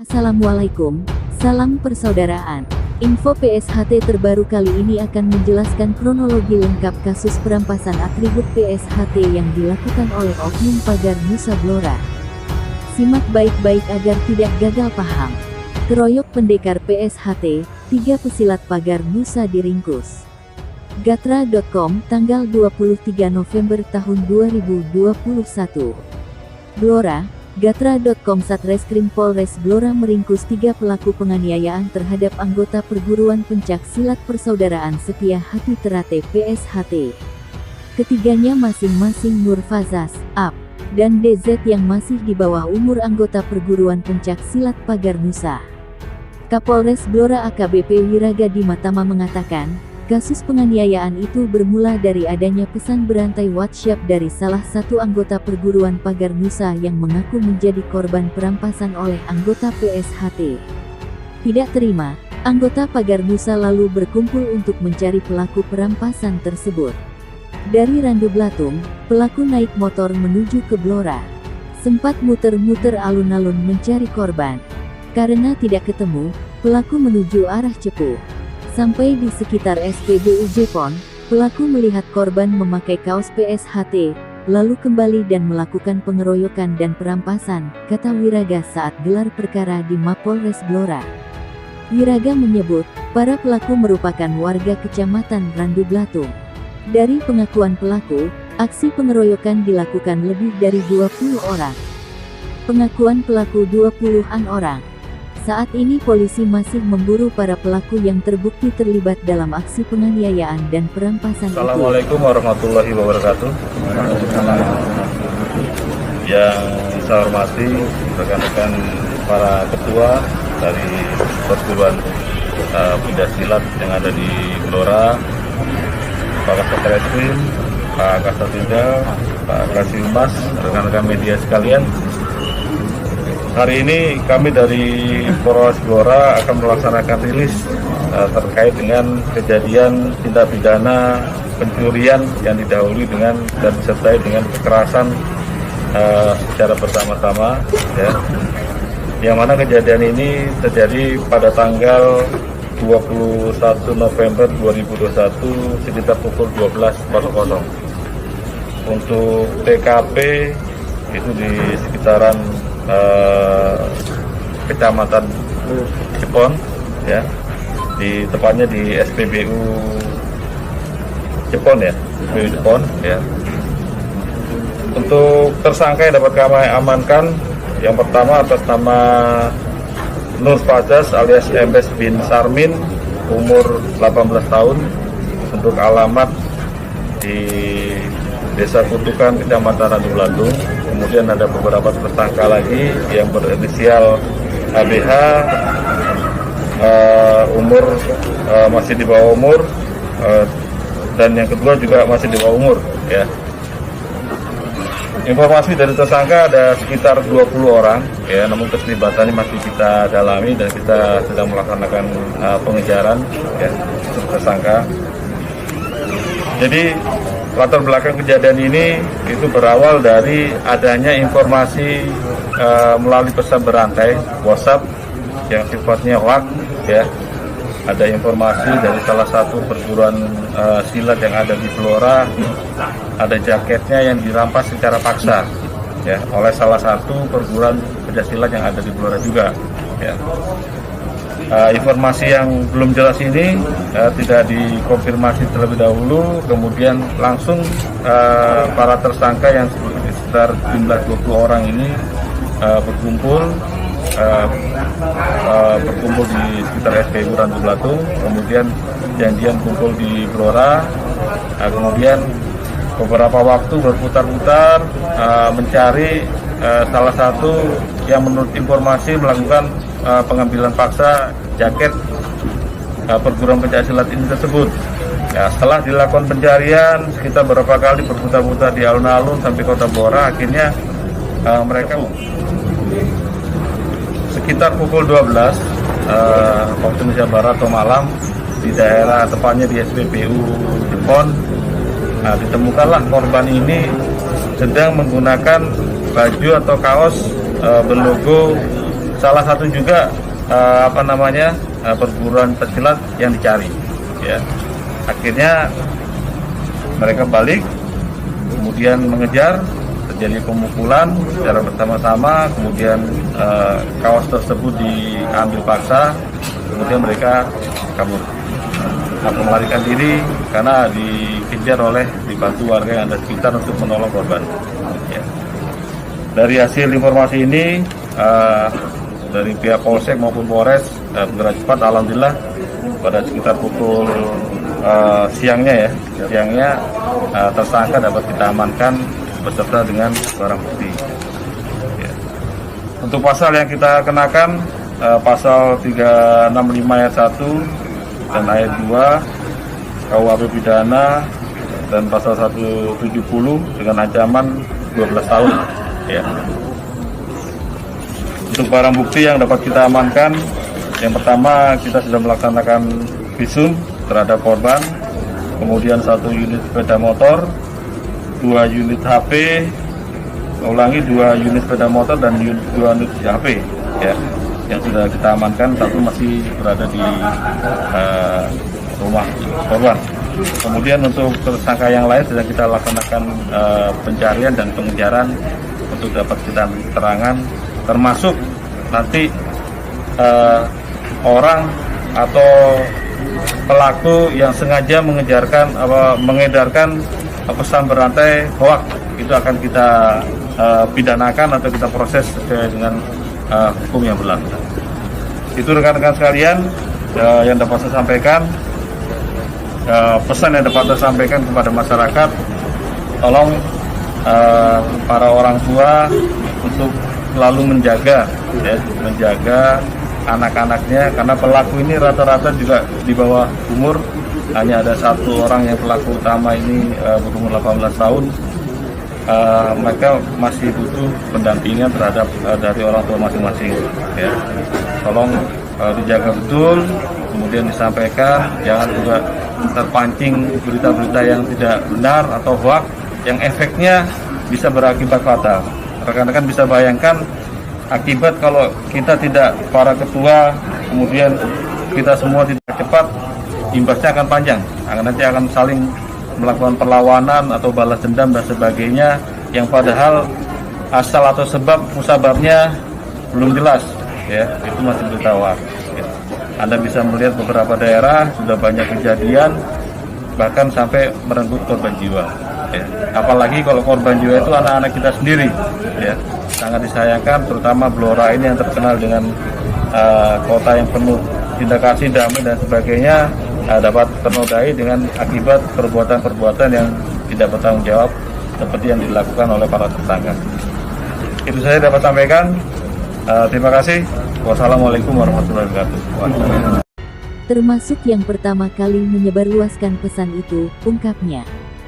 Assalamualaikum, salam persaudaraan. Info PSHT terbaru kali ini akan menjelaskan kronologi lengkap kasus perampasan atribut PSHT yang dilakukan oleh Oknum Pagar Nusa Blora. Simak baik-baik agar tidak gagal paham. Keroyok pendekar PSHT, 3 pesilat Pagar Nusa diringkus. Gatra.com, tanggal 23 November tahun 2021. Blora. Gatra.com, Satreskrim Polres Blora meringkus 3 pelaku penganiayaan terhadap anggota perguruan pencak silat Persaudaraan Setia Hati Terate PSHT. Ketiganya masing-masing Nur Fazas, AP, dan DZ yang masih di bawah umur anggota perguruan pencak silat Pagar Nusa. Kapolres Blora AKBP Wiraga Dimatama mengatakan, kasus penganiayaan itu bermula dari adanya pesan berantai WhatsApp dari salah satu anggota perguruan Pagar Nusa yang mengaku menjadi korban perampasan oleh anggota PSHT. Tidak terima, anggota Pagar Nusa lalu berkumpul untuk mencari pelaku perampasan tersebut. Dari Randu Blatung, pelaku naik motor menuju ke Blora. Sempat muter-muter alun-alun mencari korban. Karena tidak ketemu, pelaku menuju arah Cepu. Sampai di sekitar SPBU Jepon, pelaku melihat korban memakai kaos PSHT, lalu kembali dan melakukan pengeroyokan dan perampasan, kata Wiraga saat gelar perkara di Mapolres Blora. Wiraga menyebut, para pelaku merupakan warga kecamatan Randu Blatung. Dari pengakuan pelaku, aksi pengeroyokan dilakukan lebih dari 20 orang. Pengakuan pelaku 20-an orang. Saat ini polisi masih memburu para pelaku yang terbukti terlibat dalam aksi penganiayaan dan perampasan itu. Assalamualaikum warahmatullahi wabarakatuh. Yang saya hormati rekan-rekan para ketua dari perguruan pencak silat yang ada di Blora, Pak Satreskrim, Pak Kasatidal, Pak Kasihumas, rekan-rekan media sekalian. Hari ini kami dari Polres Blora akan melaksanakan rilis terkait dengan kejadian tindak pidana pencurian yang didahului dengan dan disertai dengan kekerasan secara bersama-sama, ya. Yang mana kejadian ini terjadi pada tanggal 21 November 2021 sekitar pukul 12.00. Untuk TKP itu di sekitaran Kecamatan Jepon, ya, tepatnya di SPBU Jepon, ya, SPBU Jepon, ya. Untuk tersangka yang dapat kami amankan, yang pertama atas nama Nur Fazas alias MS bin Sarmin, umur 18 tahun, untuk alamat di Desa Kutukan, Kecamatan Randu Blatung. Kemudian ada beberapa tersangka lagi yang berinisial HBH, umur masih di bawah umur, dan yang kedua juga masih di bawah umur, ya. Informasi dari tersangka ada sekitar 20 orang, ya, namun keterlibatannya masih kita dalami dan kita sedang melaksanakan pengejaran, ya, untuk tersangka. Jadi latar belakang kejadian ini itu berawal dari adanya informasi melalui pesan berantai WhatsApp yang sifatnya hoax, ya. Ada informasi dari salah satu perguruan silat yang ada di Blora, ada jaketnya yang dirampas secara paksa, ya, oleh salah satu perguruan pencak silat yang ada di Blora juga, ya. Informasi yang belum jelas ini tidak dikonfirmasi terlebih dahulu, kemudian langsung para tersangka yang sekitar jumlah 20 orang ini berkumpul di sekitar SPBU Randu Blatung, kemudian janjian kumpul di Blora, kemudian beberapa waktu berputar-putar mencari salah satu yang menurut informasi melakukan pengambilan paksa jaket perguruan pencak silat ini tersebut. Ya, setelah dilakukan pencarian sekitar beberapa kali berputar-putar di alun-alun sampai kota Blora, akhirnya mereka sekitar pukul 12 waktu Indonesia Barat atau malam di daerah tepatnya di SPBU Jepon, ditemukanlah korban ini sedang menggunakan baju atau kaos berlogo salah satu juga perguruan pesilat yang dicari. Ya. Akhirnya mereka balik, kemudian mengejar, terjadi pemukulan secara bersama-sama, kemudian kaos tersebut diambil paksa, kemudian mereka kabur atau melarikan diri karena dikejar dibantu warga yang ada sekitar untuk menolong korban. Ya. Dari hasil informasi ini, dari pihak Polsek maupun Polres bergerak cepat, alhamdulillah pada sekitar pukul siangnya tersangka dapat kita amankan beserta dengan barang bukti. Ya. Untuk pasal yang kita kenakan, pasal 365 ayat 1 dan ayat 2 KUHP pidana dan pasal 170 dengan ancaman 12 tahun. Ya. Untuk barang bukti yang dapat kita amankan, yang pertama kita sudah melaksanakan visum terhadap korban, kemudian 1 unit sepeda motor, 2 unit HP, 2 unit sepeda motor dan 2 unit HP, ya, yang sudah kita amankan. 1 masih berada di rumah korban. Kemudian untuk tersangka yang lain sedang kita laksanakan pencarian dan pengejaran untuk dapat kita keterangan, termasuk nanti orang atau pelaku yang sengaja mengedarkan pesan berantai hoak, itu akan kita pidanakan atau kita proses sesuai dengan hukum yang berlaku. Itu rekan-rekan sekalian yang dapat saya sampaikan. Pesan yang dapat saya sampaikan kepada masyarakat, tolong para orang tua untuk selalu menjaga anak-anaknya, karena pelaku ini rata-rata juga di bawah umur. Hanya ada 1 orang yang pelaku utama ini berumur 18 tahun. Mereka masih butuh pendampingan terhadap dari orang tua masing-masing. Ya. Tolong dijaga betul, kemudian disampaikan, jangan juga terpancing berita-berita yang tidak benar atau hoax yang efeknya bisa berakibat fatal. Rekan-rekan bisa bayangkan akibat kalau kita tidak, para ketua, kemudian kita semua tidak cepat, imbasnya akan panjang. Nanti akan saling melakukan perlawanan atau balas dendam dan sebagainya, yang padahal asal atau musababnya belum jelas. Ya, itu masih bertawar. Ya. Anda bisa melihat beberapa daerah sudah banyak kejadian, bahkan sampai merenggut korban jiwa. Ya. Apalagi kalau korban jiwa itu anak-anak kita sendiri. Ya. Sangat disayangkan, terutama Blora ini yang terkenal dengan kota yang penuh cinta kasih, damai dan sebagainya, dapat ternodai dengan akibat perbuatan-perbuatan yang tidak bertanggung jawab seperti yang dilakukan oleh para tersangka. Itu saya dapat sampaikan. Terima kasih. Wassalamualaikum warahmatullahi wabarakatuh. Termasuk yang pertama kali menyebarluaskan pesan itu, ungkapnya.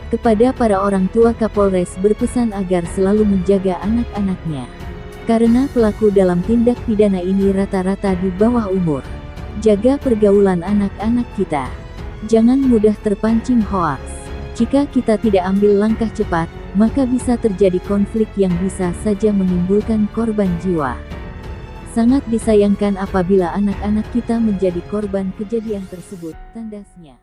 Kepada para orang tua, Kapolres berpesan agar selalu menjaga anak-anaknya. Karena pelaku dalam tindak pidana ini rata-rata di bawah umur. Jaga pergaulan anak-anak kita. Jangan mudah terpancing hoaks. Jika kita tidak ambil langkah cepat, maka bisa terjadi konflik yang bisa saja menimbulkan korban jiwa. Sangat disayangkan apabila anak-anak kita menjadi korban kejadian tersebut, tandasnya.